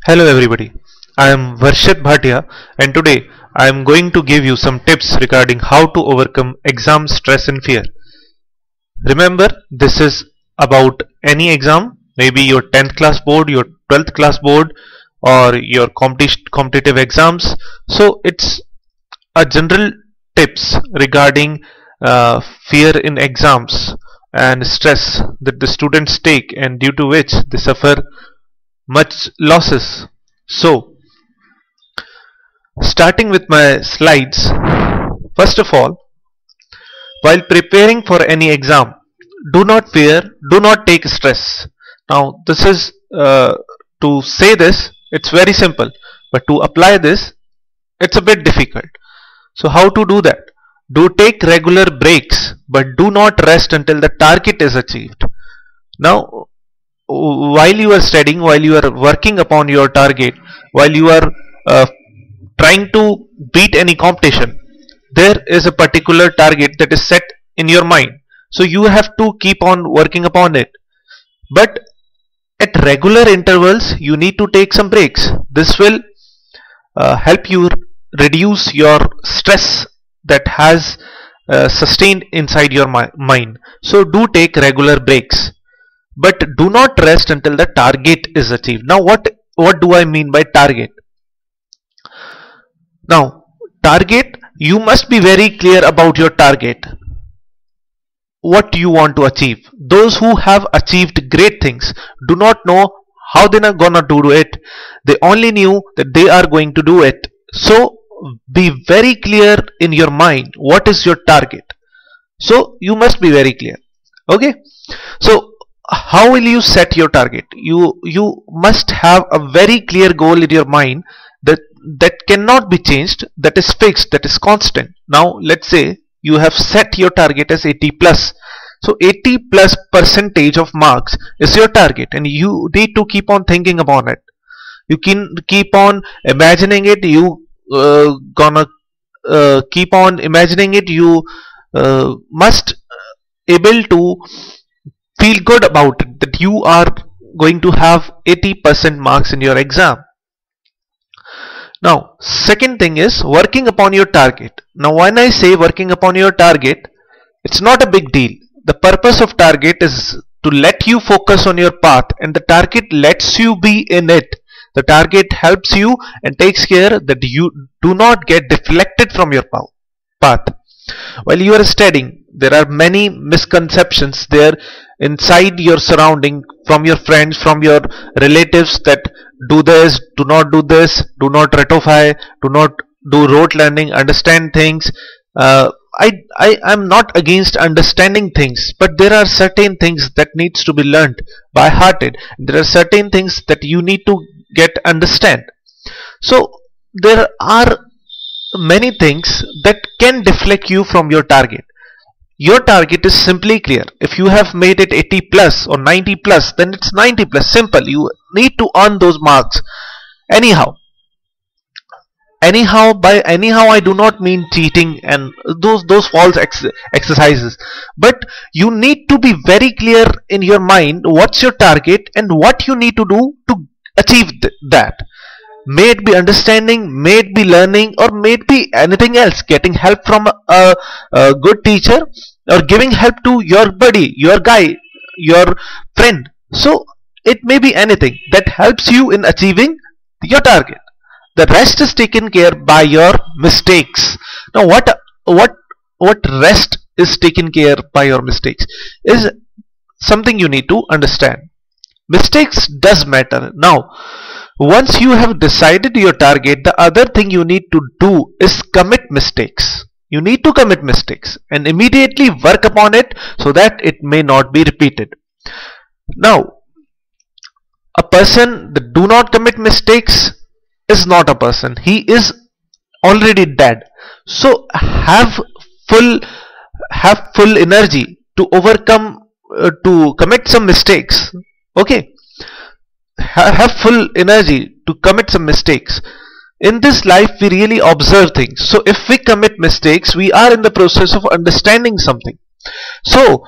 Hello everybody, I am Varshit Bhatia and today I am going to give you some tips regarding how to overcome exam stress and fear. Remember, this is about any exam, maybe your 10th class board, your 12th class board, or your competitive exams. So it's a general tips regarding fear in exams and stress that the students take and due to which they suffer much losses. So, starting with my slides, first of all, while preparing for any exam, do not fear, do not take stress. Now, this is to say this, it's very simple, but to apply this, it's a bit difficult. So, how to do that? Do take regular breaks, but do not rest until the target is achieved. Now, while you are studying, while you are working upon your target, while you are uh, trying to beat any competition, there is a particular target that is set in your mind. So you have to keep on working upon it. But at regular intervals, you need to take some breaks. This will help you reduce your stress that has sustained inside your mind. So do take regular breaks, but do not rest until the target is achieved. Now what do I mean by target? Now target, you must be very clear about your target, what you want to achieve. Those who have achieved great things do not know how they are gonna do it. They only knew that they are going to do it. So be very clear in your mind what is your target. So you must be very clear. Okay, so how will you set your target? You must have a very clear goal in your mind that cannot be changed, that is fixed, that is constant. Now let's say you have set your target as 80 plus. So 80 plus percentage of marks is your target, and you need to keep on thinking upon it. You can keep on imagining it. You gonna keep on imagining it. You must able to feel good about it, that you are going to have 80% marks in your exam. Now second thing is working upon your target. Now when I say working upon your target, it's not a big deal. The purpose of target is to let you focus on your path, and the target lets you be in it. The target helps you and takes care that you do not get deflected from your path. While you are studying, there are many misconceptions there inside your surrounding, from your friends, from your relatives, that do this, do not do this, do not ratify, do not do rote learning, understand things. I am not against understanding things, but there are certain things that needs to be learned by hearted. There are certain things that you need to get understand. So there are many things that can deflect you from your target. Your target is simply clear. If you have made it 80 plus or 90 plus, then it's 90 plus. Simple. You need to earn those marks anyhow. By anyhow I do not mean cheating and those false exercises, but you need to be very clear in your mind what's your target and what you need to do to achieve that. May it be understanding, may it be learning, or may it be anything else, getting help from a good teacher, or giving help to your buddy, your guy, your friend. So it may be anything that helps you in achieving your target. The rest is taken care by your mistakes. Now what rest is taken care by your mistakes is something you need to understand. Mistakes does matter. Now once you have decided your target, the other thing you need to do is commit mistakes. You need to commit mistakes and immediately work upon it so that it may not be repeated. Now a person that do not commit mistakes is not a person. He is already dead. So have full energy to overcome, to commit some mistakes. Okay, have full energy to commit some mistakes. In this life we really observe things. So if we commit mistakes, we are in the process of understanding something. So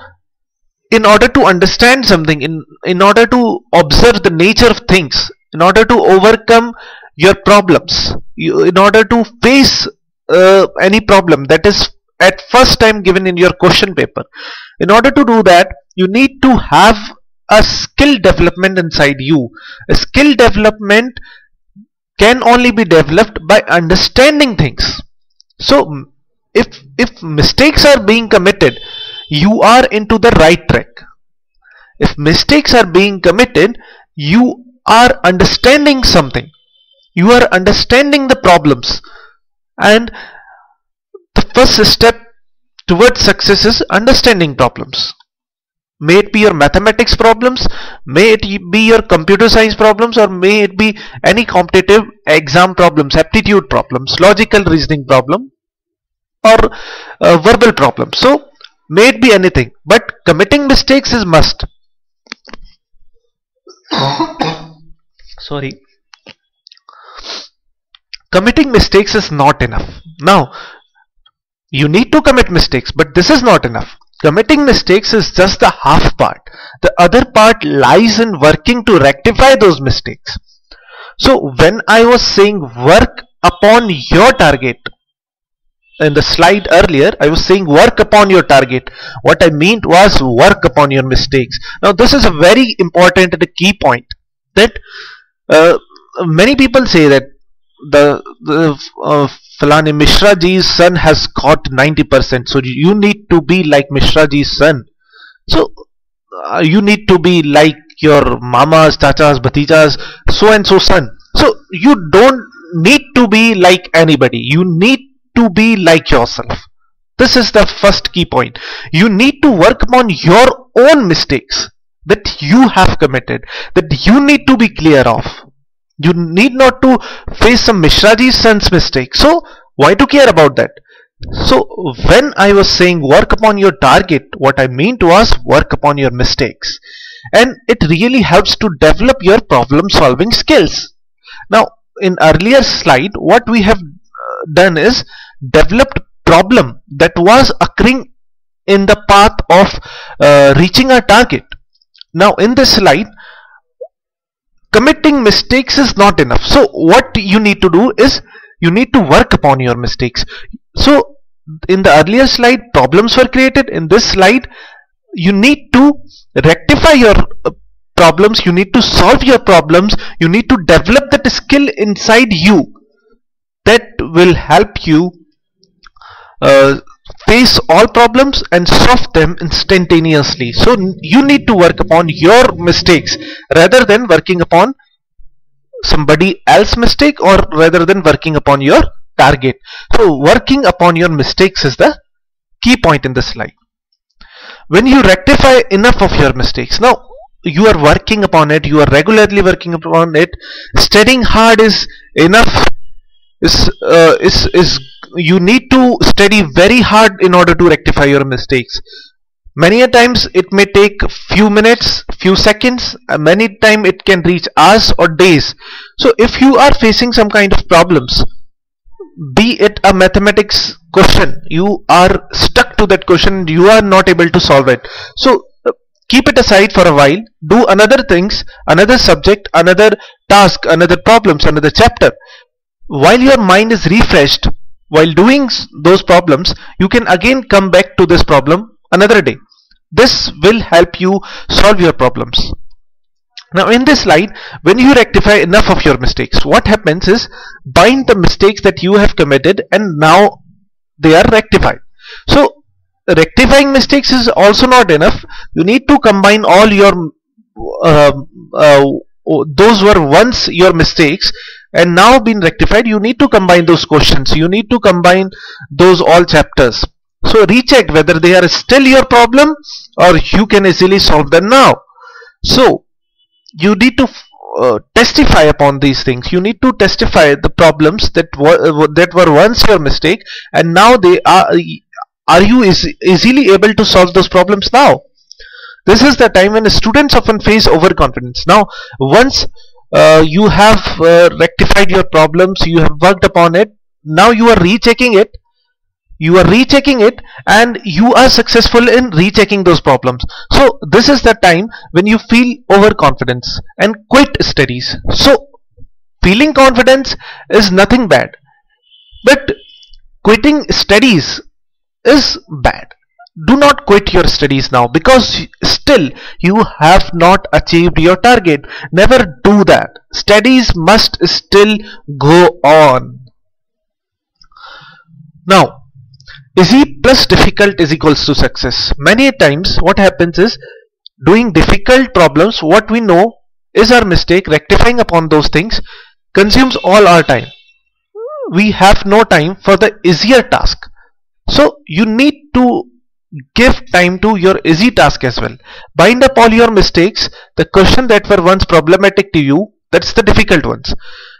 in order to understand something, in order to observe the nature of things, in order to overcome your problems, in order to face any problem that is at first time given in your question paper, in order to do that, you need to have a skill development inside you. A skill development can only be developed by understanding things. So if mistakes are being committed, you are into the right track. If mistakes are being committed, you are understanding something, you are understanding the problems, and the first step towards success is understanding problems. May it be your mathematics problems, may it be your computer science problems, or may it be any competitive exam problems, aptitude problems, logical reasoning problem, or verbal problems. So may it be anything, but committing mistakes is must. Sorry, committing mistakes is not enough. Now you need to commit mistakes, but this is not enough. Committing mistakes is just the half part. The other part lies in working to rectify those mistakes. So when I was saying work upon your target in the slide earlier, I was saying work upon your target. What I meant was work upon your mistakes. Now this is a very important and a key point, that many people say that the Falani Mishra ji's son has got 90%, so you need to be like Mishra ji's son. So you need to be like your mamas, chachas, bhatijas, so and so son. So you don't need to be like anybody, you need to be like yourself. This is the first key point. You need to work upon your own mistakes that you have committed, that you need to be clear of. You need not to face some Mishra ji's son's mistake. So why to care about that? So when I was saying work upon your target, what I meant was work upon your mistakes, and it really helps to develop your problem solving skills. Now in earlier slide, what we have done is developed problem that was occurring in the path of reaching our target. Now in this slide, committing mistakes is not enough. So what you need to do is you need to work upon your mistakes. So in the earlier slide, problems were created. In this slide, you need to rectify your problems, you need to solve your problems, you need to develop that skill inside you that will help you face all problems and solve them instantaneously. So you need to work upon your mistakes rather than working upon somebody else's mistake, or rather than working upon your target. So working upon your mistakes is the key point in this slide. When you rectify enough of your mistakes, now you are working upon it, you are regularly working upon it, studying hard is enough, you need to study very hard in order to rectify your mistakes. Many a times it may take few minutes, few seconds, many times it can reach hours or days. So if you are facing some kind of problems, be it a mathematics question, you are stuck to that question, you are not able to solve it. So keep it aside for a while, do another things, another subject, another task, another problems, another chapter. While your mind is refreshed, while doing those problems, you can again come back to this problem another day. This will help you solve your problems. Now in this slide, when you rectify enough of your mistakes, what happens is bind the mistakes that you have committed and now they are rectified. So rectifying mistakes is also not enough. You need to combine all your those were once your mistakes and now been rectified. You need to combine those questions, you need to combine those all chapters. So recheck whether they are still your problem or you can easily solve them now. So you need to testify upon these things. You need to testify the problems that were once your mistake and now they are you easily able to solve those problems now. This is the time when students often face overconfidence. Now once you have rectified your problems, you have worked upon it, now you are rechecking it. you are rechecking it and you are successful in rechecking those problems. So this is the time when you feel overconfidence and quit studies. So feeling confidence is nothing bad, but quitting studies is bad. Do not quit your studies now because still you have not achieved your target. Never do that. Studies must still go on. Now, easy plus difficult is equals to success. Many times what happens is, doing difficult problems, what we know is our mistake, rectifying upon those things consumes all our time. We have no time for the easier task. So you need to give time to your easy task as well. Bind up all your mistakes, the question that were once problematic to you, that's the difficult ones.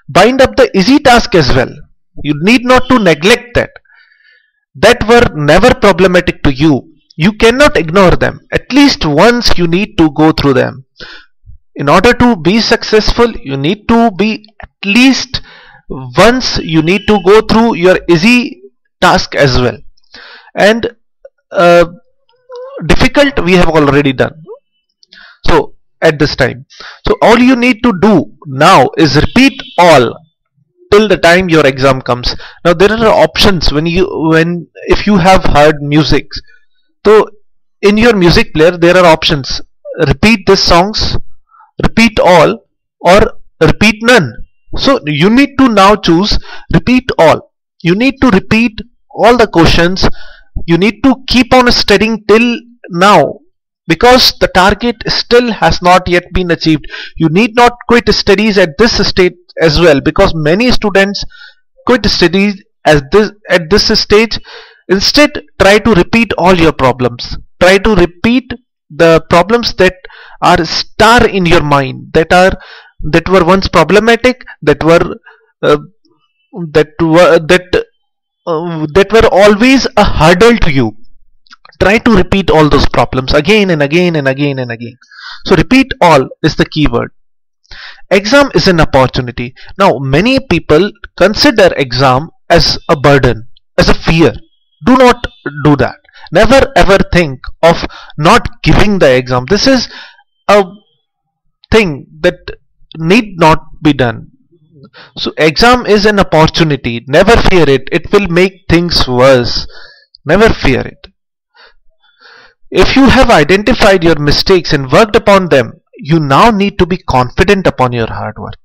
Bind up the easy task as well. You need not to neglect that were never problematic to you. You cannot ignore them. At least once you need to go through them. In order to be successful, you need to be at least once you need to go through your easy task as well. And difficult we have already done. So at this time, so all you need to do now is repeat all till the time your exam comes. Now there are options when if you have heard music, so in your music player there are options: repeat these songs, repeat all, or repeat none. So you need to now choose repeat all. You need to repeat all the questions. You need to keep on studying till now, because the target still has not yet been achieved. You need not quit studies at this stage as well, because many students quit studies at this stage. Instead, try to repeat all your problems. Try to repeat the problems that are star in your mind, that were once problematic, that were always a hurdle to you. Try to repeat all those problems again and again and again and again. So repeat all is the key word. Exam is an opportunity. Now many people consider exam as a burden, as a fear. Do not do that. Never ever think of not giving the exam. This is a thing that need not be done. So exam is an opportunity. Never fear it. It will make things worse. Never fear it. If you have identified your mistakes and worked upon them, you now need to be confident upon your hard work.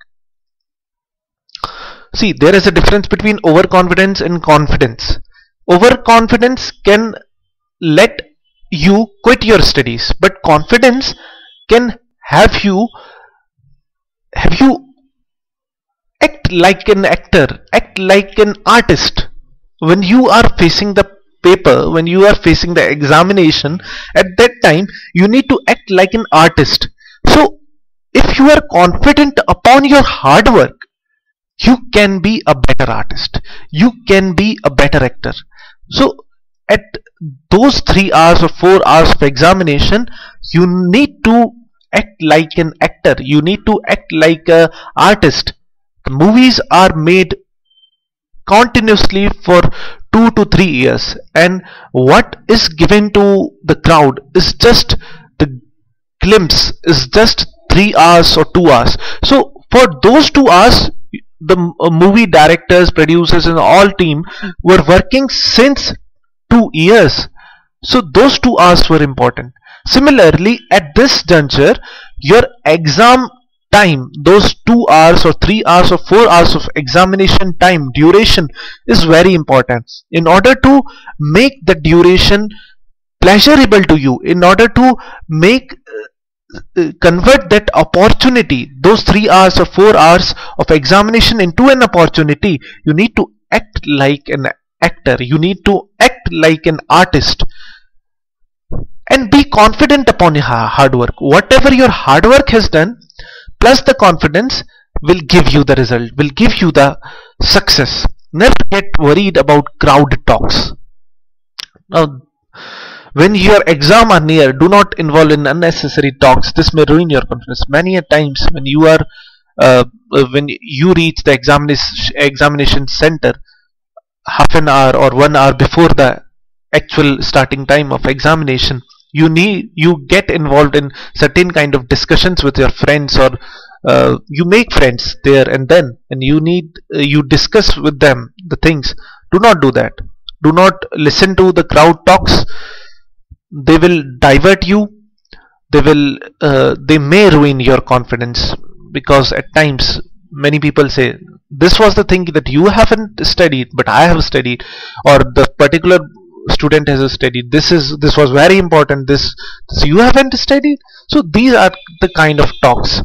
See, there is a difference between overconfidence and confidence. Overconfidence can let you quit your studies, but confidence can have you act like an actor, act like an artist. When you are facing the paper, when you are facing the examination, at that time you need to act like an artist. So if you are confident upon your hard work, you can be a better artist, you can be a better actor. So at those 3 hours or 4 hours of examination, you need to act like an actor, you need to act like an artist. The movies are made continuously for 2 to 3 years, and what is given to the crowd is just the glimpse, is just 3 hours or 2 hours. So for those 2 hours, the movie directors, producers and all team were working since 2 years. So those 2 hours were important. Similarly, at this juncture, your exam time, those 2 hours or 3 hours or 4 hours of examination time duration is very important. In order to make the duration pleasurable to you, in order to make convert that opportunity, those 3 hours or 4 hours of examination into an opportunity, you need to act like an actor, you need to act like an artist, and be confident upon your hard work. Whatever your hard work has done plus the confidence will give you the result, will give you the success. Never get worried about crowd talks. Now when your exam are near, do not involve in unnecessary talks. This may ruin your confidence. Many a times when you reach the examination center, half an hour or 1 hour before the actual starting time of examination, you get involved in certain kind of discussions with your friends, or you make friends there and then, and you discuss with them the things. Do not do that. Do not listen to the crowd talks. They will divert you. They may ruin your confidence, because at times many people say, this was the thing that you haven't studied but I have studied, or the particular student has studied, this was very important, this you haven't studied. So these are the kind of talks.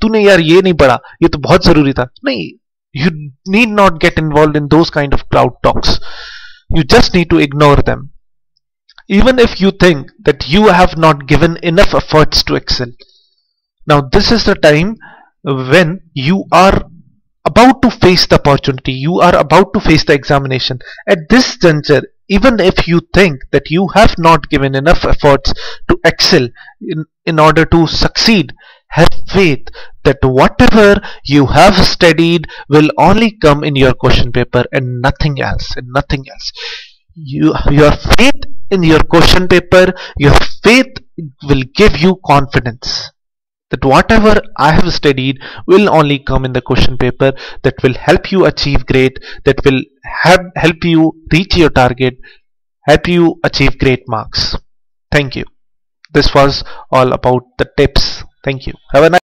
तूने यार ये नहीं पढ़ा, ये तो बहुत जरूरी था नहीं. You need not get involved in those kind of crowd talks. You just need to ignore them, even if you think that you have not given enough efforts to excel. Now this is the time when you are about to face the opportunity, you are about to face the examination. At this juncture, even if you think that you have not given enough efforts to excel in order to succeed, have faith that whatever you have studied will only come in your question paper and nothing else, and nothing else. Your faith in your question paper, your faith will give you confidence that whatever I have studied will only come in the question paper, that will help you achieve great, that will help you reach your target, help you achieve great marks. Thank you. This was all about the tips. Thank you. Have a nice